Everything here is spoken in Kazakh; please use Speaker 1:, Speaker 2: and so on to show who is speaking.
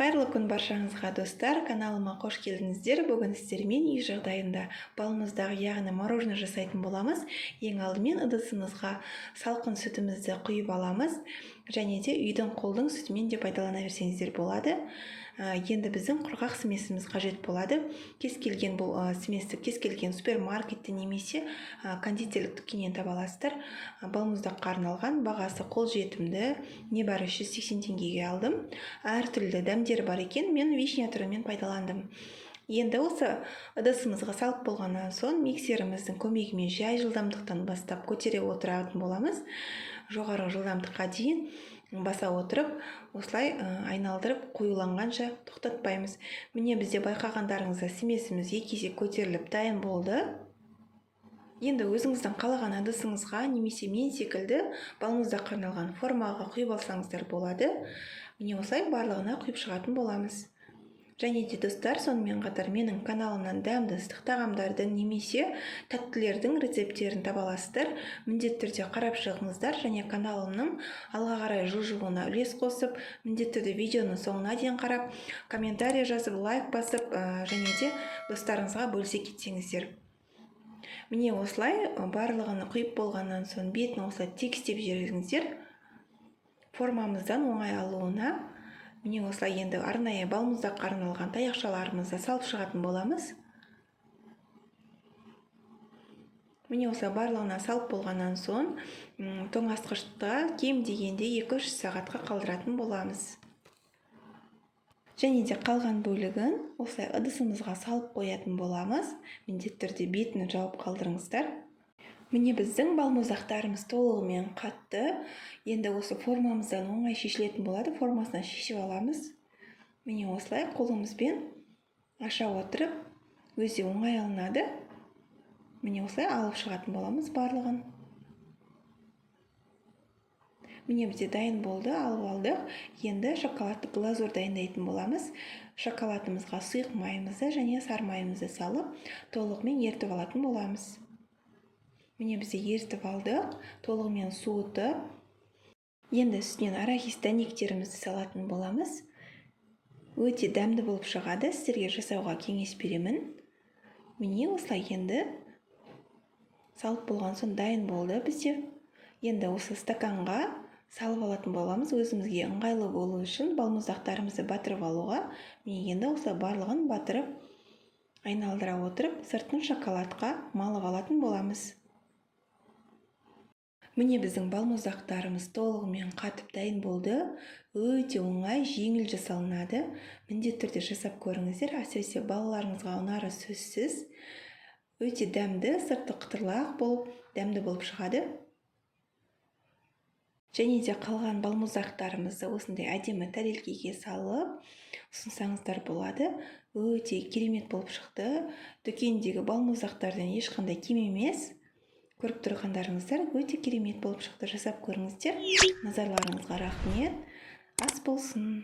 Speaker 1: Қайырлы күн баршаңызға достар, каналыма қош келдіңіздер. Бүгін сіздермен үй жағдайында балмұздақ, яғни мороженое жасайтын боламыз. Ең алдымен ыдысымызға салқын сүтімізді құйып аламыз, және де үйдің қолдың сүтімен де пайдалана берсеңіздер болады. Енді біздің құрғақ смесіміз қажет болады. Кез келген бұл сместі кез келген супермаркетте немесе кондитерлік дүкеннен таба аласыздар. Балмұздаққа арналған, бағасы қолжетімді, небәрі 180 теңгеге алдым. Әртүрлі дәмдер бар екен, мен вишня түрімен пайдаландым. Енді осы ыдысымызға салып болғаннан соң миксеріміздің көмегімен жай жылдамдықтан бастап көтере отыратын боламыз. Жоғары жылдамдыққа дейін баса отырып, осылай айналдырып қоюланғанша тоқтатпаймыз. Міне бізде байқағандарыңызда смесіміз 2 есе көтеріліп дайын болды. Енді өзіңіздің қалаған ыдысыңызға немесе мен секілді балмұздаққа арналған формаға құйып алсаңыздар болады. Міне осылай барлығына құйып шығатын боламыз. Және де достар, сонымен қатар менің каналымнан дәмді ыстық тағамдардың немесе тәттілердің рецепттерін таба аласыздар. Міндетті түрде қарап шығыңыздар, және каналымның алға қарай жылжуына үлес қосып, міндетті түрде видеоның соңына дейін қарап, комментарий жазып, лайк басып, және де достарыңызға бөлісе кетсеңіздер. Міне осылай барлығын құйып болғаннан соң бетін осылай тегістеп жіберіңіздер. Формамыздан оңай алуына. Міне осылай енді арнайы балмұздаққа арналған таяқшаларымызды салып шығатын боламыз. Міне осылай барлығына салып болғаннан соң тоңазытқышта кем дегенде 2-3 сағатқа қалдыратын боламыз. Және де қалған бөлігін осылай ыдысымызға салып қоятын боламыз. Міндетті түрде бетін жауып қалдырыңыздар. Міне біздің балмұздақтарымыз толығымен қатты. Енді осы формамыздан оңай шешілетін болады. Формасынан шешіп аламыз. Міне осылай қолымызбен аша отырып, өзі оңай алынады. Міне осылай алып шығатын боламыз барлығын. Міне бізде дайын болды, алып алдық. Енді шоколадты глазур дайындайтын боламыз. Шоколадымызға сұйық майымызды және сары майымызды салып, толығымен ертіп алатын боламыз. Міне бізде ертіп алдық, толығымен суытып. Енді үстінен арахис дәнектерімізді салатын боламыз. Өте дәмді болып шығады, сіздерге жасауға кеңес беремін. Міне осылай енді салып болған соң дайын болды бізде. Енді осы стаканға салып алатын боламыз, өзімізге ыңғайлы болу үшін балмұздақтарымызды батырып алуға. Міне енді осылай барлығын батырып, айналдыра отырып, сыртын шоколадқа малып алатын боламыз. Міне біздің балмұздақтарымыз толығымен қатып дайын болды. Өте оңай, жеңіл жасалынады. Міндетті түрде жасап көріңіздер, әсіресе балаларыңызға ұнары сөзсіз. Өте дәмді, сырты қытырлақ болып, дәмді болып шығады. Және де қалған балмұздақтарымызды осындай әдемі тәрелкеге салып ұсынсаңыздар болады. Өте керемет болып шықты. Дүкендегі балмұздақтардан ешқандай кем емес. Көріп тұрғандарыңыздар өте керемет болып шықты. Жасап көріңіздер. Назарларыңызға рахмет. Ас болсын.